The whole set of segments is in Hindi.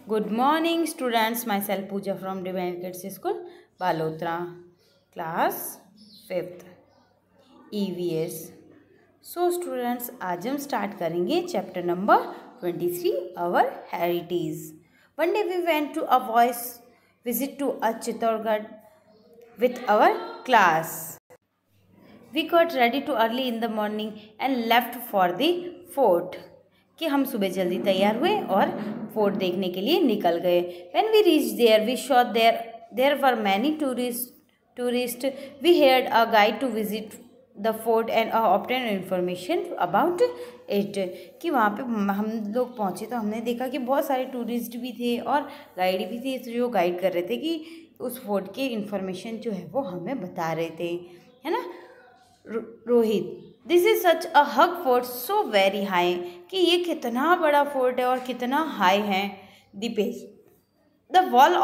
Good morning, students. Myself Pooja from Divine Kids School, Balotra, class 5th, EVS. So, students, आज हम स्टार्ट करेंगे chapter number 23, Our Heritage. One day we went to a voice visit to a Chittorgarh with our class. We got ready too early in the morning and left for the fort. कि हम सुबह जल्दी तैयार हुए और फोर्ट देखने के लिए निकल गए. When we reached there, we saw there were many tourists. We hired a guide to visit the fort and obtain information about it. कि वहाँ पे हम लोग पहुँचे तो हमने देखा कि बहुत सारे टूरिस्ट भी थे और गाइड भी थे जो गाइड कर रहे थे कि उस फोर्ट के इंफॉर्मेशन जो है वो हमें बता रहे थे, है ना. Rohit, this is such a hug fort so very high. कि ये कितना बड़ा फोर्ट है और कितना हाई है. Deepesh, the wall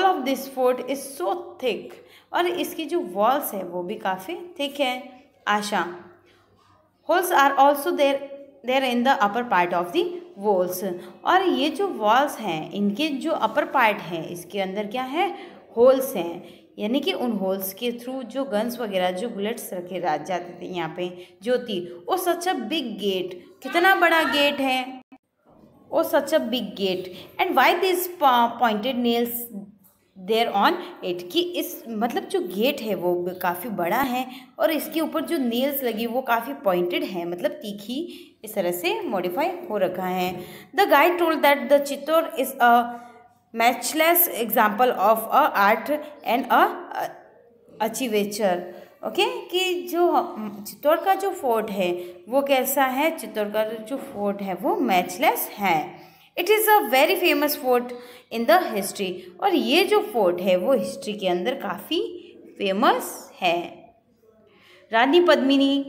of this fort is so thick. और इसकी जो वॉल्स है वो भी काफ़ी थिक है. Asha, holes are also there in the upper part of the walls. और ये जो वॉल्स हैं इनके जो अपर पार्ट है इसके अंदर क्या है, होल्स हैं. यानी कि उन होल्स के थ्रू जो गन्स वगैरह जो बुलेट्स रखे जाते थे यहाँ पे जो थी. ओ सच अ बिग गेट, कितना बड़ा गेट है. Oh such a big gate and why this pointed nails there on it. कि इस मतलब जो गेट है वो काफ़ी बड़ा है और इसके ऊपर जो नेल्स लगी वो काफ़ी पॉइंटेड है, मतलब तीखी इस तरह से मॉडिफाई हो रखा है. The guide told that the Chittor is a matchless example of a art and a अचीवेचर. ओके, कि जो चित्तौड़ का जो फोर्ट है वो कैसा है, चित्तौड़ का जो फोर्ट है वो मैचलेस है. It is a very famous fort in the history. और ये जो फोर्ट है वो हिस्ट्री के अंदर काफ़ी फेमस है. Rani Padmini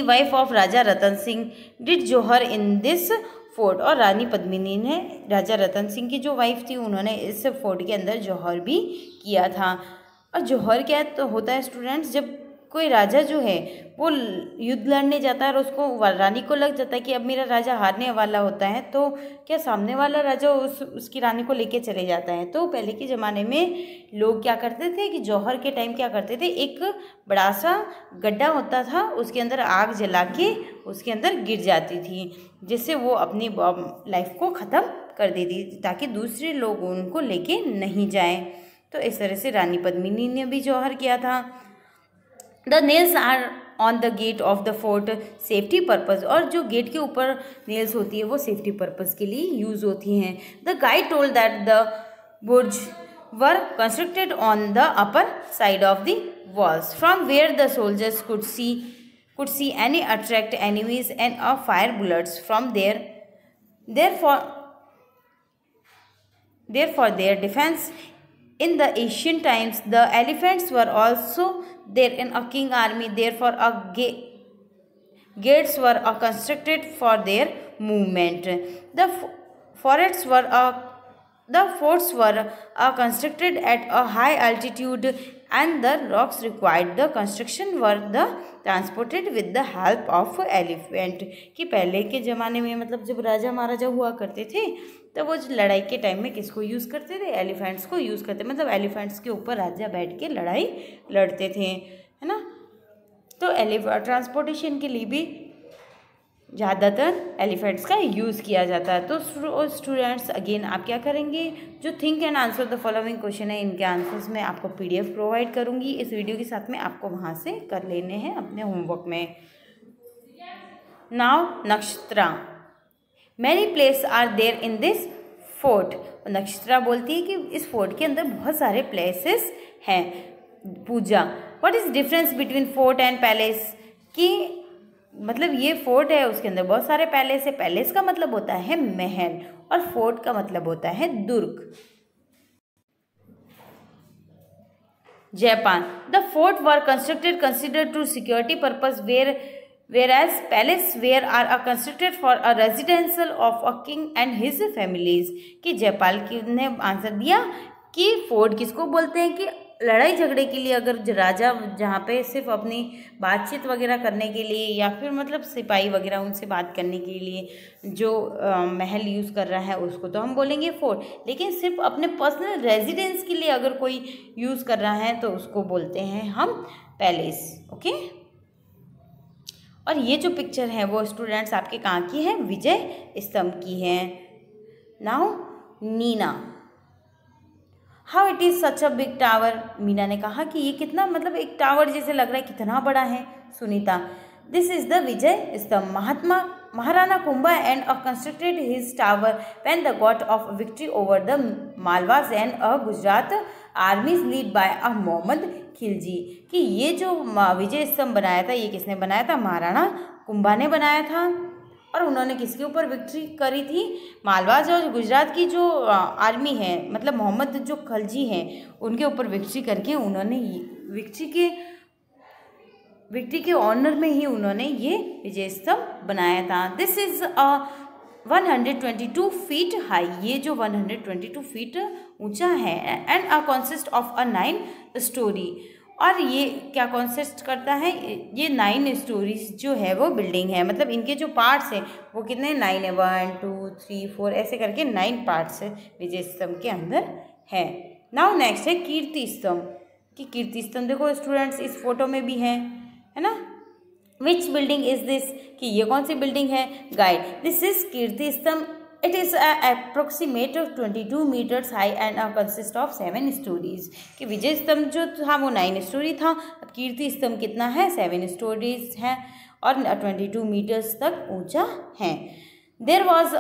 wife of Raja Ratan Singh did jauhar in this fort. और रानी पद्मिनी ने राजा रतन सिंह की जो वाइफ थी उन्होंने इस फोर्ट के अंदर जौहर भी किया था. और जौहर क्या तो होता है स्टूडेंट्स, जब कोई राजा जो है वो युद्ध लड़ने जाता है और उसको रानी को लग जाता है कि अब मेरा राजा हारने वाला होता है तो क्या सामने वाला राजा उसकी रानी को लेके चले जाता है. तो पहले के ज़माने में लोग क्या करते थे कि जौहर के टाइम क्या करते थे, एक बड़ा सा गड्ढा होता था उसके अंदर आग जला के उसके अंदर गिर जाती थी जिससे वो अपनी लाइफ को ख़त्म कर देती थी ताकि दूसरे लोग उनको लेके नहीं जाएं. तो इस तरह से रानी पद्मिनी ने भी जौहर किया था. The nails are on the gate of the fort safety purpose. और जो गेट के ऊपर नेल्स होती है वो सेफ्टी पर्पज़ के लिए यूज़ होती हैं. The guide told that the burj were constructed on the upper side of the walls from where the soldiers could see any attract enemies and fire bullets from there. Therefore their defense. In the ancient times, the elephants were also there in a king army. Therefore, gates were constructed for their movement. The forts were constructed at a high altitude, and the rocks required the construction were transported with the help of elephant. कि पहले के ज़माने में मतलब जब राजा महाराजा हुआ करते थे तो वो लड़ाई के टाइम में किसको यूज़ करते थे, एलिफेंट्स को यूज़ करते, मतलब एलिफेंट्स के ऊपर राजा बैठ के लड़ाई लड़ते थे, है ना. तो ट्रांसपोर्टेशन के लिए भी ज़्यादातर एलिफेंट्स का यूज़ किया जाता है. तो स्टूडेंट्स अगेन आप क्या करेंगे, जो think and answer the following question है इनके आंसर्स मैं आपको PDF प्रोवाइड करूँगी इस वीडियो के साथ में, आपको वहाँ से कर लेने हैं अपने होमवर्क में. Now Nakshatra, many place are there in this fort. Nakshatra बोलती है कि इस फोर्ट के अंदर बहुत सारे प्लेसेस हैं. Pooja, what is difference between fort and palace. कि मतलब ये फोर्ट है उसके अंदर बहुत सारे पैलेस है. पैलेस का मतलब होता है महल और फोर्ट का मतलब होता है दुर्ग. Jaypal, the fort were constructed considered to security purpose whereas palace where are constructed for a residential of a king and his families. कि जयपाल ने आंसर दिया कि फोर्ट किसको बोलते हैं कि लड़ाई झगड़े के लिए अगर राजा जहाँ पे सिर्फ अपनी बातचीत वगैरह करने के लिए या फिर मतलब सिपाही वगैरह उनसे बात करने के लिए जो महल यूज़ कर रहा है उसको तो हम बोलेंगे फोर्ट, लेकिन सिर्फ अपने पर्सनल रेजिडेंस के लिए अगर कोई यूज़ कर रहा है तो उसको बोलते हैं हम पैलेस। ओके, और ये जो पिक्चर है वो स्टूडेंट्स आपके कहाँ की है, विजय स्तंभ की है। Now Neena, how it is such a big tower. Meena ने कहा कि ये कितना मतलब एक टावर जैसे लग रहा है, कितना बड़ा है। Sunita, this is the Vijay Stambh. Maharana Kumbha and constructed his tower when the got of victory over the Malwas and Gujarat armies lead by Mohammad Khilji. कि ये जो विजय स्तंभ बनाया था ये किसने बनाया था, महाराणा कुंभा ने बनाया था। और उन्होंने किसके ऊपर विक्ट्री करी थी, मालवाज और गुजरात की जो आर्मी है मतलब मोहम्मद जो खिलजी हैं उनके ऊपर विक्ट्री करके उन्होंने विक्ट्री के ऑनर में ही उन्होंने ये विजय स्तंभ बनाया था। दिस इज 122 फीट हाई, ये जो 122 फीट ऊंचा है एंड कंसिस्ट ऑफ 9 स्टोरी। और ये क्या कॉन्सिस्ट करता है, ये 9 स्टोरीज जो है वो बिल्डिंग है, मतलब इनके जो पार्ट्स हैं वो कितने 9 है, 1 2 3 4 ऐसे करके 9 पार्ट्स विजय स्तंभ के अंदर है। नाउ नेक्स्ट है कीर्ति स्तंभ। कि कीर्ति स्तंभ देखो स्टूडेंट्स इस फोटो में भी है ना। विच बिल्डिंग इज दिस, कि ये कौन सी बिल्डिंग है, गाइड, दिस इज कीर्ति स्तंभ। It is approximate 22 meters high and consist of 7 stories। कि विजय स्तंभ जो था वो 9 स्टोरी था, अब कीर्ति स्तंभ कितना है, 7 स्टोरीज है और 22 मीटर्स तक ऊंचा है। There was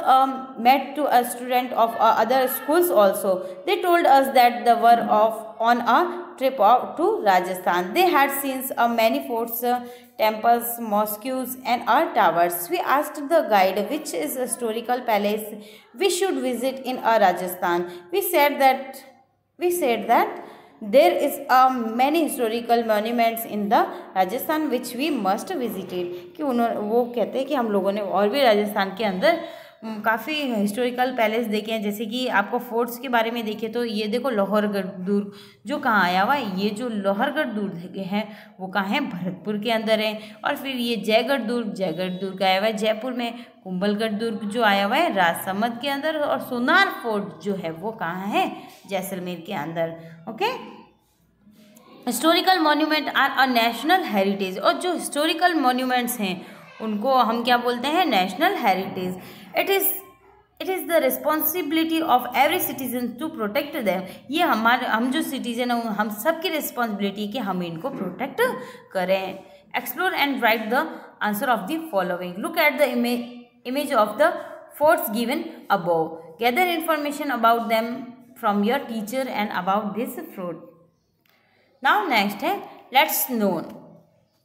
met to a student of other schools also. They told us that they were on a trip to Rajasthan. They had seen many forts, temples, mosques and towers. We asked the guide which is a historical palace we should visit in Rajasthan. We said that there is many historical monuments in the Rajasthan which we must visit। कि वो कहते हैं कि हम लोगों ने और भी राजस्थान के अंदर काफ़ी हिस्टोरिकल पैलेस देखे हैं, जैसे कि आपको फोर्ट्स के बारे में देखे तो ये देखो लोहरगढ़ दुर्ग जो कहाँ आया हुआ है, ये जो लोहरगढ़ दुर्ग है वो कहाँ है, भरतपुर के अंदर है। और फिर ये जयगढ़ दुर्ग आया हुआ है जयपुर में। कुंभलगढ़ दुर्ग जो आया हुआ है राजसमंद के अंदर। और सोनार फोर्ट जो है वो कहाँ है, जैसलमेर के अंदर। Okay, historical monument are a national heritage. और जो हिस्टोरिकल मॉन्यूमेंट्स हैं उनको हम क्या बोलते हैं, national heritage. It is the responsibility of every citizen to protect them. ये हम जो सिटीजन हैं हम सब की रिस्पॉन्सिबिलिटी है कि हम इनको प्रोटेक्ट करें। Explore and right the answer of the following. Look at the image of the forts given above. Gather information about them from your teacher and about this fort. Now next है let's know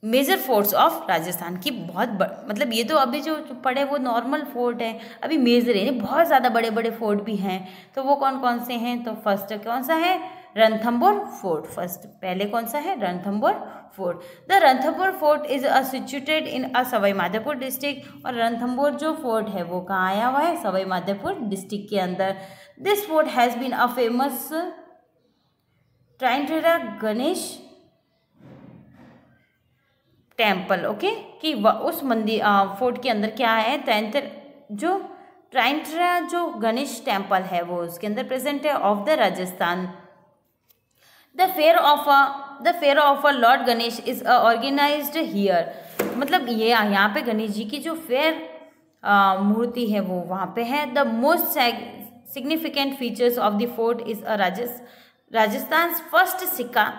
major forts of Rajasthan की। बहुत मतलब ये तो अभी जो पढ़े वो नॉर्मल फोर्ट है, अभी मेजर है, बहुत ज़्यादा बड़े बड़े फोर्ट भी हैं। तो वो कौन कौन से हैं, तो फर्स्ट कौन सा है, रणथंबोर फोर्ट। फर्स्ट पहले कौन सा है, Ranthambore fort. The Ranthambore fort is situated in Sawai Madhopur district. और रणथंबोर जो फोर्ट है वो कहाँ आया हुआ है, सवाई माधोपुर डिस्ट्रिक्ट के अंदर। This fort has been a famous Trinetra Ganesh temple. Okay, कि उस मंदिर फोर्ट के अंदर क्या है, ट्राइंटेरा जो गणेश टेम्पल है वो उसके अंदर प्रेजेंट है of the Rajasthan. The fair of lord Ganesh is organised here. मतलब ये यहाँ पे गणेश जी की जो फेयर मूर्ति है वो वहाँ पे है। The most significant features of the fort is Rajasthan first सिक्का।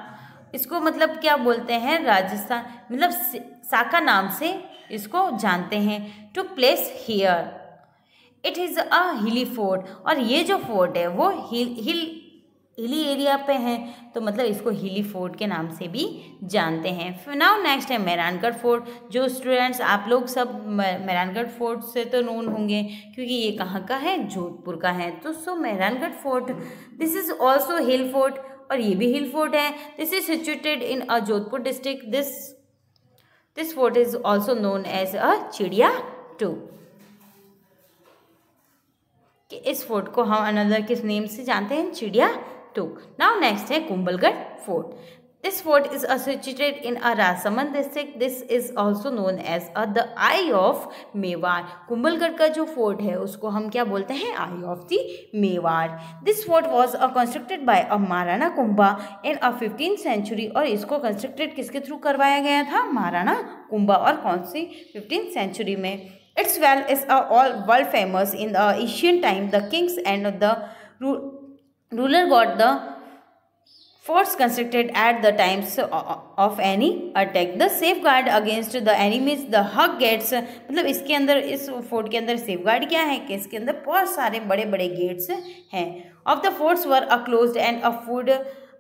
इसको मतलब क्या बोलते हैं, राजस्थान मतलब साका नाम से इसको जानते हैं। To place here it is a hilly fort. और ये जो फोर्ट है वो हिली एरिया पे है, तो मतलब इसको हिली फोर्ट के नाम से भी जानते हैं। नाउ नेक्स्ट है मेहरानगढ़ फोर्ट। जो स्टूडेंट्स आप लोग सब मेहरानगढ़ फोर्ट से तो नोन होंगे क्योंकि ये कहाँ का है, जोधपुर का है। तो so Mehrangarh fort this is also hill fort, और ये भी हिल फोर्ट है। This is situated in a Jodhpur district. This fort is also known as a Chidiya 2। कि इस फोर्ट को हम अनदर किस नेम से जानते हैं, चिड़िया took. Now next है Kumbhalgarh fort. This fort is situated in a Rajsamand district. This is also known as the Eye of Mewar. Kumbhalgarh का जो फोर्ट है उसको हम क्या बोलते हैं? Eye of the Mewar. This fort was constructed by Maharana Kumbha in a 15th century. और इसको कंस्ट्रक्टेड किसके थ्रू करवाया गया था? महाराणा कुंभा. और कौन सी 15th century में? Its well is all world famous. In the ancient time, the kings and the ruler got the forts constructed at the times of any attack. The safeguard against the enemies, the hug gates. मतलब इसके अंदर, इस फोर्ट के अंदर सेफगार्ड क्या है कि इसके अंदर बहुत सारे बड़े बड़े गेट्स हैं. Of the forts were closed and a food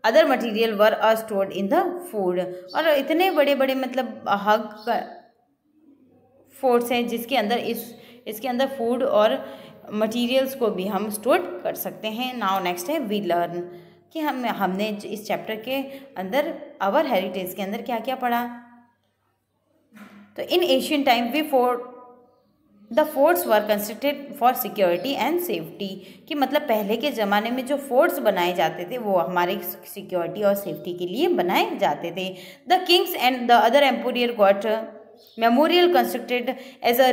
other material were stored in the food. और इतने बड़े बड़े मतलब हग फोर्ट्स हैं जिसके अंदर इसके अंदर फूड और मटेरियल्स को भी हम स्टोर कर सकते हैं. नाउ नेक्स्ट है वी लर्न कि हमने इस चैप्टर के अंदर आवर हेरिटेज के अंदर क्या क्या पढ़ा. तो इन Asian time the forts were constructed for security and safety. कि मतलब पहले के ज़माने में जो फोर्ट्स बनाए जाते थे वो हमारे सिक्योरिटी और सेफ्टी के लिए बनाए जाते थे. The kings and the other emperor got memorial constructed as a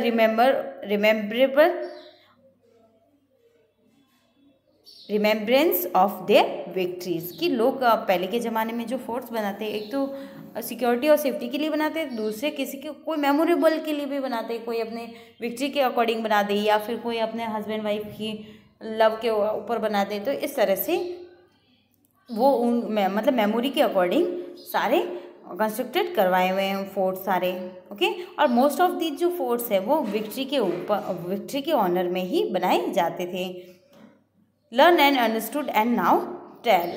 remembrance of their victories. कि लोग पहले के ज़माने में जो फोर्ट्स बनाते हैं, एक तो सिक्योरिटी और सेफ्टी के लिए बनाते हैं, दूसरे किसी के कोई मेमोरेबल के लिए भी बनाते हैं. कोई अपने विक्ट्री के अकॉर्डिंग बना दे या फिर कोई अपने हस्बैंड वाइफ की लव के ऊपर बना दे. तो इस तरह से वो मतलब मेमोरी के अकॉर्डिंग सारे कंस्ट्रक्टेड करवाए हुए हैं फोर्ट सारे. ओके. और मोस्ट ऑफ दी जो फोर्ट्स है वो विक्ट्री के ऑनर में ही बनाए जाते थे. Learn and understood and now tell.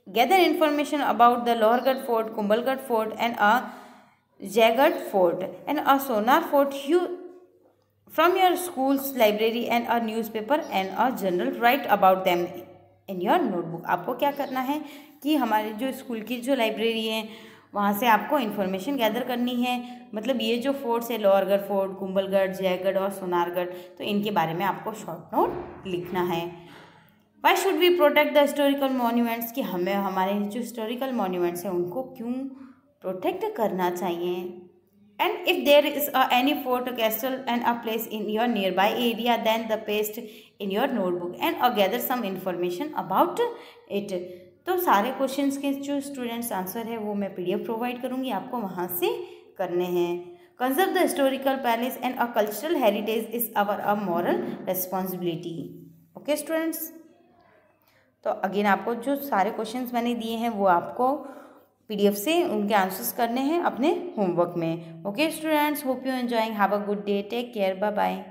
Gather information about the Lohargarh Fort, Kumbhalgarh Fort and a Jaigarh Fort and a Sonar Fort from your school's library and a newspaper and a journal. Write about them in your notebook. आपको क्या करना है कि हमारे जो स्कूल की जो लाइब्रेरी है वहाँ से आपको इन्फॉर्मेशन गैदर करनी है. मतलब ये जो फोर्ट्स है लोहरगढ़ फोर्ट, कुंभलगढ़, जयगढ़ और सोनारगढ़, तो इनके बारे में आपको शॉर्ट नोट लिखना है. Why should we protect the historical monuments. कि हमें हमारे जो हिस्टोरिकल मोन्यूमेंट्स हैं उनको क्यों प्रोटेक्ट करना चाहिए. And if there is any fort, castle and a place in your nearby area then the paste in your notebook and gather some information about it. तो सारे क्वेश्चंस के जो स्टूडेंट्स आंसर है वो मैं PDF प्रोवाइड करूँगी, आपको वहाँ से करने हैं. Conserve the historical palace and a cultural heritage is our moral responsibility. Okay students. तो अगेन आपको जो सारे क्वेश्चंस मैंने दिए हैं वो आपको PDF से उनके आंसर्स करने हैं अपने होमवर्क में. Okay students, hope you enjoying. Have a good day. Take care. Bye bye.